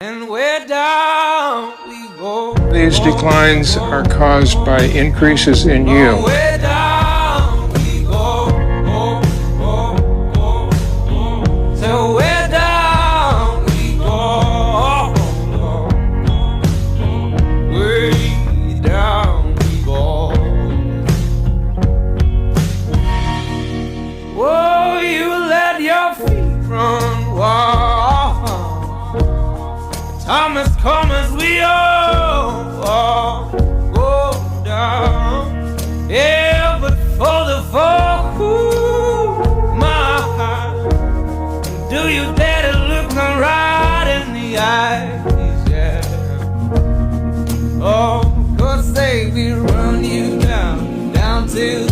And we're down we go. These declines are caused by increases in yield. We're down we go. So we're down we go. Way down we go. Whoa, you let your feet run wild. Thomas, come as we all go down. Yeah, but for the folk who my, do you dare to look them right in the eyes? Yeah. Oh, 'cause they will run you down to